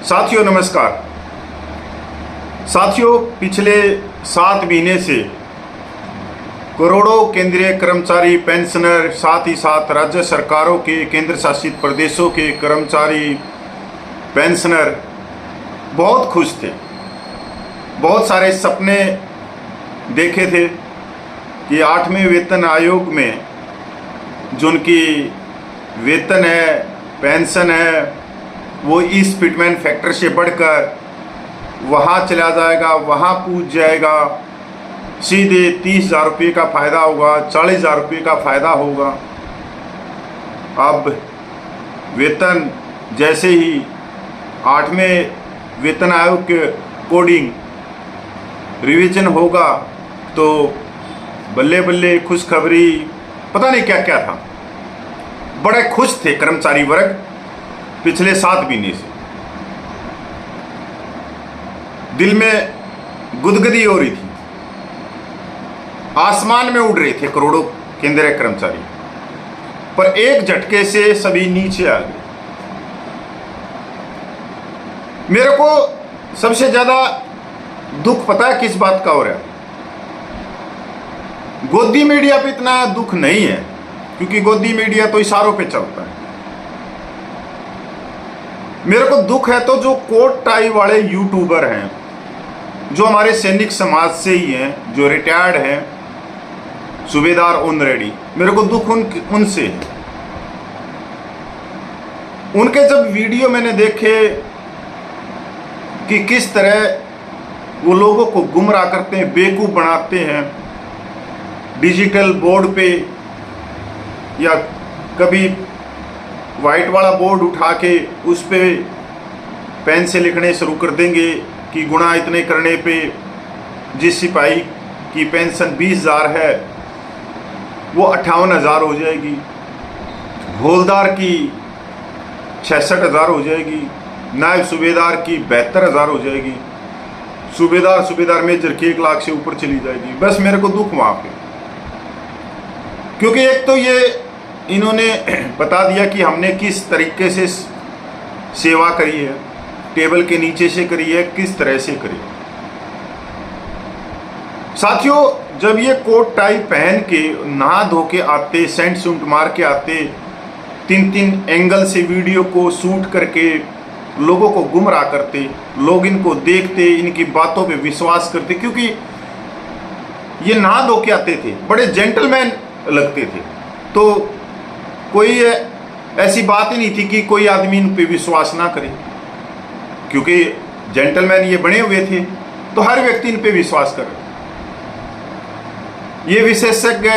साथियों नमस्कार। साथियों, पिछले 7 महीने से करोड़ों केंद्रीय कर्मचारी, पेंशनर, साथ ही साथ राज्य सरकारों के, केंद्र शासित प्रदेशों के कर्मचारी, पेंशनर बहुत खुश थे। बहुत सारे सपने देखे थे कि 8वें वेतन आयोग में जो उनकी वेतन है, पेंशन है, वो इस फिटमेंट फैक्टर से बढ़कर वहाँ चला जाएगा, वहाँ पूछ जाएगा, सीधे 30,000 रुपये का फ़ायदा होगा, 40,000 रुपये का फ़ायदा होगा। अब वेतन जैसे ही 8वें वेतन आयोग के अकॉर्डिंग रिवीजन होगा तो बल्ले बल्ले खुशखबरी, पता नहीं क्या क्या था। बड़े खुश थे कर्मचारी वर्ग पिछले 7 महीने से। दिल में गुदगुदी हो रही थी, आसमान में उड़ रहे थे करोड़ों केंद्रीय कर्मचारी, पर एक झटके से सभी नीचे आ गए। मेरे को सबसे ज्यादा दुख पता है किस बात का हो रहा है? गोदी मीडिया पे इतना दुख नहीं है, क्योंकि गोदी मीडिया तो इशारों पे चलता है। मेरे को दुख है तो जो कोट टाई वाले यूट्यूबर हैं, जो हमारे सैनिक समाज से ही हैं, जो रिटायर्ड हैं, सूबेदार ऑनरेडी, मेरे को दुख उनसे है। उनके जब वीडियो मैंने देखे कि किस तरह वो लोगों को गुमराह करते हैं, बेवकूफ बनाते हैं, डिजिटल बोर्ड पे या कभी वाइट वाला बोर्ड उठा के उस पे पेन से लिखने शुरू कर देंगे कि गुणा इतने करने पे जिस सिपाही की पेंशन 20,000 है वो 58,000 हो जाएगी, हौलदार की 66,000 हो जाएगी, नायब सूबेदार की 72,000 हो जाएगी, सूबेदार मेजर की 1 लाख से ऊपर चली जाएगी। बस मेरे को दुख वहाँ पे, क्योंकि एक तो ये इन्होंने बता दिया कि हमने किस तरीके से सेवा करी है, टेबल के नीचे से करी है, किस तरह से करी। साथियों, जब ये कोट टाई पहन के नहा धो के आते, सेंट सूट मार के आते, 3 एंगल से वीडियो को शूट करके लोगों को गुमराह करते, लोग इनको देखते, इनकी बातों पे विश्वास करते, क्योंकि ये नहा धो के आते थे, बड़े जेंटलमैन लगते थे। तो कोई ऐसी बात ही नहीं थी कि कोई आदमी इन पे विश्वास ना करे, क्योंकि जेंटलमैन ये बने हुए थे, तो हर व्यक्ति इन पे विश्वास करे। ये विशेषज्ञ,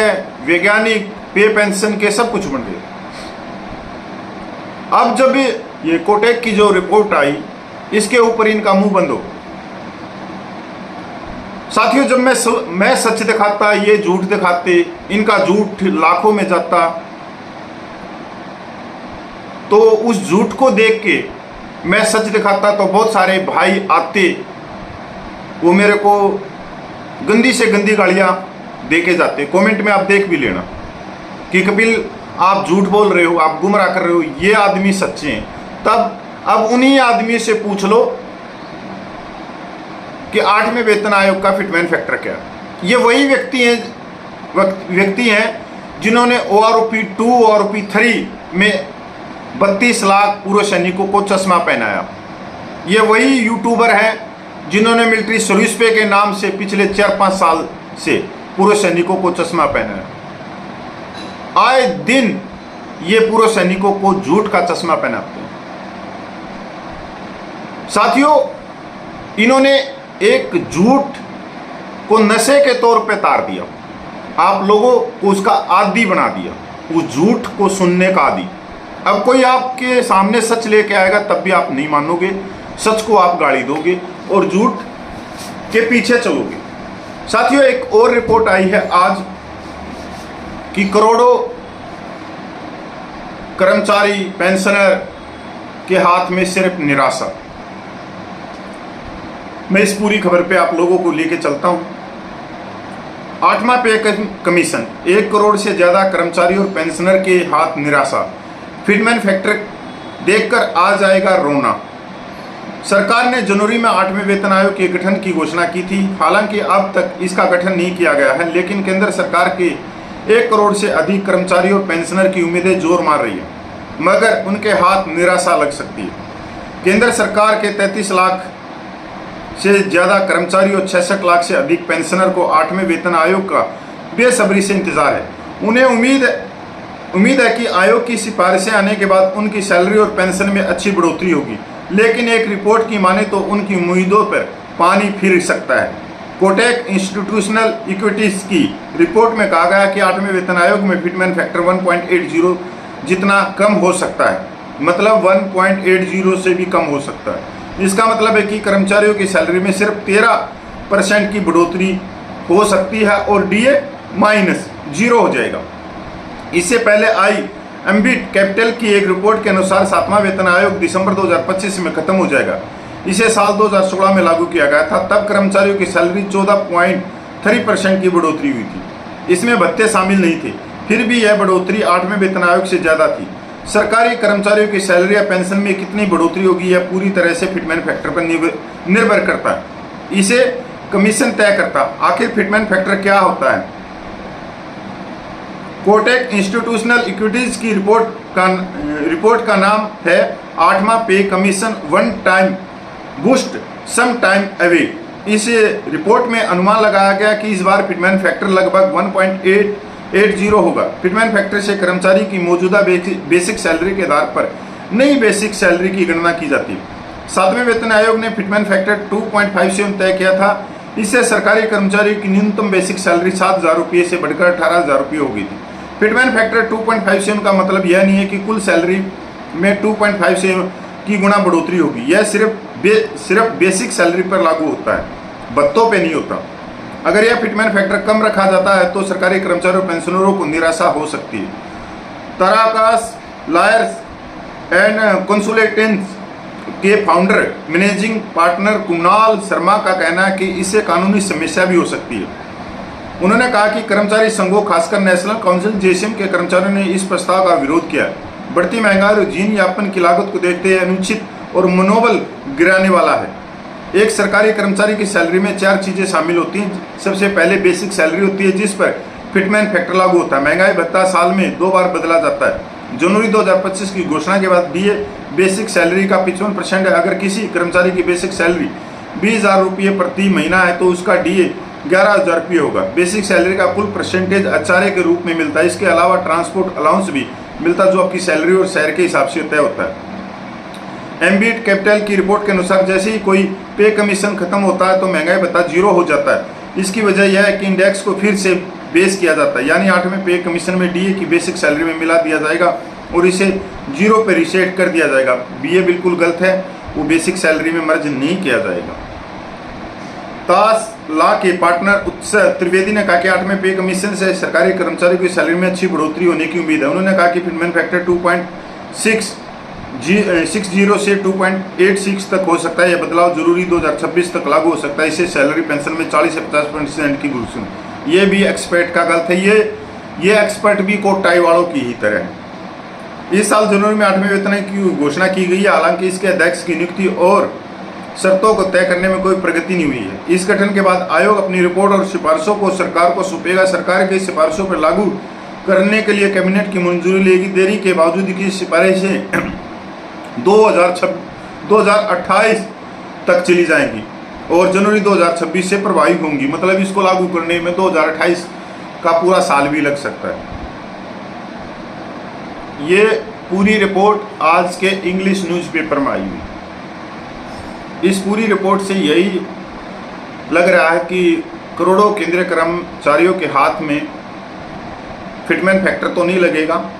वैज्ञानिक, पे पेंशन के सब कुछ बन गए। अब जब ये कोटेक की जो रिपोर्ट आई, इसके ऊपर इनका मुंह बंद हो। साथियों, जब मैं सच दिखाता, ये झूठ दिखाते, इनका झूठ लाखों में जाता, तो उस झूठ को देख के मैं सच दिखाता तो बहुत सारे भाई आते, वो मेरे को गंदी से गंदी गालियां दे के जाते। कमेंट में आप देख भी लेना कि कपिल आप झूठ बोल रहे हो, आप गुमराह कर रहे हो, ये आदमी सच्चे हैं। तब अब उन्हीं आदमी से पूछ लो कि 8वें वेतन आयोग का फिटमेंट फैक्टर क्या है। ये वही व्यक्ति हैं जिन्होंने ORP 2 और ORP 3 में 32 लाख पूर्व सैनिकों को चश्मा पहनाया। ये वही यूट्यूबर हैं जिन्होंने मिलिट्री सर्विस पे के नाम से पिछले 4-5 साल से पूर्व सैनिकों को चश्मा पहनाया। आए दिन ये पूर्व सैनिकों को झूठ का चश्मा पहनाते हैं। साथियों, इन्होंने एक झूठ को नशे के तौर पे तार दिया, आप लोगों को उसका आदी बना दिया, उस झूठ को सुनने का आदी। अब कोई आपके सामने सच लेके आएगा तब भी आप नहीं मानोगे, सच को आप गाली दोगे और झूठ के पीछे चलोगे। साथियों, एक और रिपोर्ट आई है आज कि करोड़ों कर्मचारी, पेंशनर के हाथ में सिर्फ निराशा। मैं इस पूरी खबर पे आप लोगों को लेके चलता हूं। 8वां पे कमीशन, 1 करोड़ से ज्यादा कर्मचारी और पेंशनर के हाथ निराशा। फिटमेंट फैक्टर देखकर आ जाएगा रोना। सरकार ने जनवरी में 8वें वेतन आयोग के गठन की घोषणा की थी। हालांकि अब तक इसका गठन नहीं किया गया है, लेकिन केंद्र सरकार के 1 करोड़ से अधिक कर्मचारी और पेंशनर की उम्मीदें जोर मार रही है, मगर उनके हाथ निराशा लग सकती है। केंद्र सरकार के 33 लाख से ज़्यादा कर्मचारी और 66 लाख से अधिक पेंशनर को 8वें वेतन आयोग का बेसब्री से इंतजार है। उन्हें उम्मीद है कि आयोग की सिफारिशें आने के बाद उनकी सैलरी और पेंशन में अच्छी बढ़ोतरी होगी, लेकिन एक रिपोर्ट की माने तो उनकी उम्मीदों पर पानी फिर सकता है। कोटक इंस्टीट्यूशनल इक्विटीज की रिपोर्ट में कहा गया कि 8वें वेतन आयोग में फिटमेंट फैक्टर 1.80 जितना कम हो सकता है, मतलब 1.80 से भी कम हो सकता है। इसका मतलब है कि कर्मचारियों की सैलरी में सिर्फ 13% की बढ़ोतरी हो सकती है और DA -0 हो जाएगा। इससे पहले आई एम्बिट कैपिटल की एक रिपोर्ट के अनुसार 7वां वेतन आयोग दिसंबर 2025 में खत्म हो जाएगा। इसे साल 2016 में लागू किया गया था, तब कर्मचारियों की सैलरी 14.3% की बढ़ोतरी हुई थी। इसमें भत्ते शामिल नहीं थे, फिर भी यह बढ़ोतरी 8वें वेतन आयोग से ज़्यादा थी। सरकारी कर्मचारियों की सैलरी या पेंशन में कितनी बढ़ोतरी होगी यह पूरी तरह से फिटमेंट फैक्टर पर निर्भर करता है। इसे कमीशन तय करता। आखिर फिटमेंट फैक्टर क्या होता है? कोटक इंस्टीट्यूशनल इक्विटीज की रिपोर्ट का नाम है 8वां pay commission one time boost some time away. इस रिपोर्ट में अनुमान लगाया गया कि इस बार फिटमेंट फैक्टर लगभग 1.880 होगा। फिटमेंट फैक्टर से कर्मचारी की मौजूदा बेसिक सैलरी के आधार पर नई बेसिक सैलरी की गणना की जाती है। 7वें वेतन आयोग ने फिटमेंट फैक्टर 2.57 तय किया था। इससे सरकारी कर्मचारियों की न्यूनतम बेसिक सैलरी 7,000 रुपये से बढ़कर 18,000 रुपये हो गई थी। फिटमेंट फैक्टर 2.57 का मतलब यह नहीं है कि कुल सैलरी में 2.57 की गुना बढ़ोतरी होगी। यह सिर्फ बेसिक सैलरी पर लागू होता है, भत्तों पे नहीं होता। अगर यह फिटमेंट फैक्टर कम रखा जाता है तो सरकारी कर्मचारियों और पेंशनरों को निराशा हो सकती है। तराकास लॉयर्स एंड कंसल्टेंट्स के founder managing partner Kunal Sharma का कहना है कि इससे कानूनी समस्या भी हो सकती है। उन्होंने कहा कि कर्मचारी संघों, खासकर नेशनल काउंसिल जेसीएम के कर्मचारियों ने इस प्रस्ताव का विरोध किया है। बढ़ती महंगाई और जीवन यापन की लागत को देखते हुए अनुचित और मनोबल गिराने वाला है। एक सरकारी कर्मचारी की सैलरी में 4 चीज़ें शामिल होती हैं। सबसे पहले बेसिक सैलरी होती है, जिस पर फिटमेंट फैक्टर लागू होता है। महंगाई भत्ता साल में 2 बार बदला जाता है। जनवरी 2025 की घोषणा के बाद DA बेसिक सैलरी का 55% है। अगर किसी कर्मचारी की बेसिक सैलरी 20,000 रुपये प्रति महीना है तो उसका DA 11,000 रुपये होगा। बेसिक सैलरी का कुल परसेंटेज आचार्य के रूप में मिलता है। इसके अलावा ट्रांसपोर्ट अलाउंस भी मिलता है, जो आपकी सैलरी और शहर के हिसाब से तय होता है। एम्बिट कैपिटल की रिपोर्ट के अनुसार जैसे ही कोई पे कमीशन खत्म होता है तो महंगाई भत्ता 0 हो जाता है। इसकी वजह यह है कि इंडेक्स को फिर से बेस किया जाता है, यानी 8वें पे कमीशन में DA की बेसिक सैलरी में मिला दिया जाएगा और इसे 0 पे रीसेट कर दिया जाएगा। BA बिल्कुल गलत है, वो बेसिक सैलरी में मर्ज नहीं किया जाएगा। ताश लॉ के पार्टनर उत्सव त्रिवेदी ने कहा कि 8वें पे कमीशन से सरकारी कर्मचारियों की सैलरी में अच्छी बढ़ोतरी होने की उम्मीद है। उन्होंने कहा कि फिटमेंट फैक्टर 2.60 से 2.86 तक हो सकता है। यह बदलाव जरूरी 2026 तक लागू हो सकता है। इससे सैलरी पेंशन में 40 से 50% की घोषणा। ये भी एक्सपर्ट का गलत है। ये एक्सपर्ट भी कोट टाई वालों की ही तरह है। इस साल जनवरी में 8वें वेतन की घोषणा की गई है। हालांकि इसके अध्यक्ष की नियुक्ति और शर्तों को तय करने में कोई प्रगति नहीं हुई है। इस गठन के बाद आयोग अपनी रिपोर्ट और सिफारिशों को सरकार को सौंपेगा। सरकार की सिफारिशों पर लागू करने के लिए कैबिनेट की मंजूरी लेगी। देरी के बावजूद की सिफारिशें 2028 तक चली जाएंगी और जनवरी 2026 से प्रभावी होंगी। मतलब इसको लागू करने में 2028 का पूरा साल भी लग सकता है। ये पूरी रिपोर्ट आज के इंग्लिश न्यूज़पेपर में आई हुई। इस पूरी रिपोर्ट से यही लग रहा है कि करोड़ों केंद्रीय कर्मचारियों के हाथ में फिटमेंट फैक्टर तो नहीं लगेगा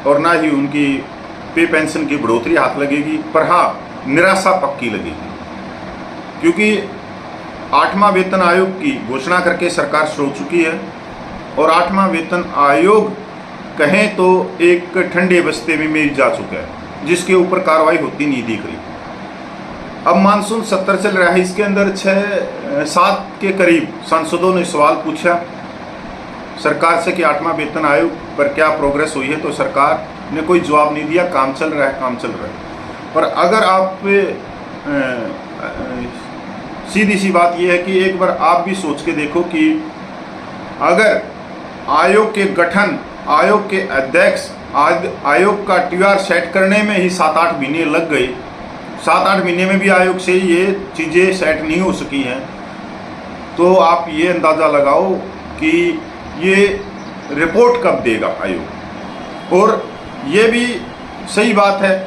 और ना ही उनकी पे पेंशन की बढ़ोतरी हाथ लगेगी, पर हाँ निराशा पक्की लगेगी, क्योंकि 8वां वेतन आयोग की घोषणा करके सरकार सो चुकी है और 8वां वेतन आयोग कहें तो एक ठंडे बस्ते में जा चुका है, जिसके ऊपर कार्रवाई होती नहीं दिख रही। अब मानसून सत्र चल रहा है, इसके अंदर 6-7 के करीब सांसदों ने सवाल पूछा सरकार से कि 8वां वेतन आयोग पर क्या प्रोग्रेस हुई है, तो सरकार ने कोई जवाब नहीं दिया। काम चल रहा है, काम चल रहा है। पर अगर आप सीधी सी बात यह है कि एक बार आप भी सोच के देखो कि अगर आयोग के गठन, आयोग के अध्यक्ष, आयोग का TR सेट करने में ही 7-8 महीने लग गए, 7-8 महीने में भी आयोग से ये चीज़ें सेट नहीं हो सकी हैं, तो आप ये अंदाज़ा लगाओ कि ये रिपोर्ट कब देगा आयोग। और ये भी सही बात है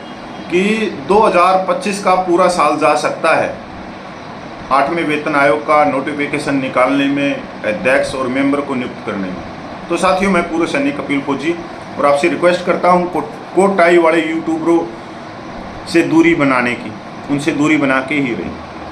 कि 2025 का पूरा साल जा सकता है 8वें वेतन आयोग का नोटिफिकेशन निकालने में, अध्यक्ष और मेंबर को नियुक्त करने में। तो साथियों, मैं पूर्व सैनिक कपिल फौजी और आपसे रिक्वेस्ट करता हूं कोट टाई वाले यूट्यूबरों से दूरी बनाने की, उनसे दूरी बना के ही रही।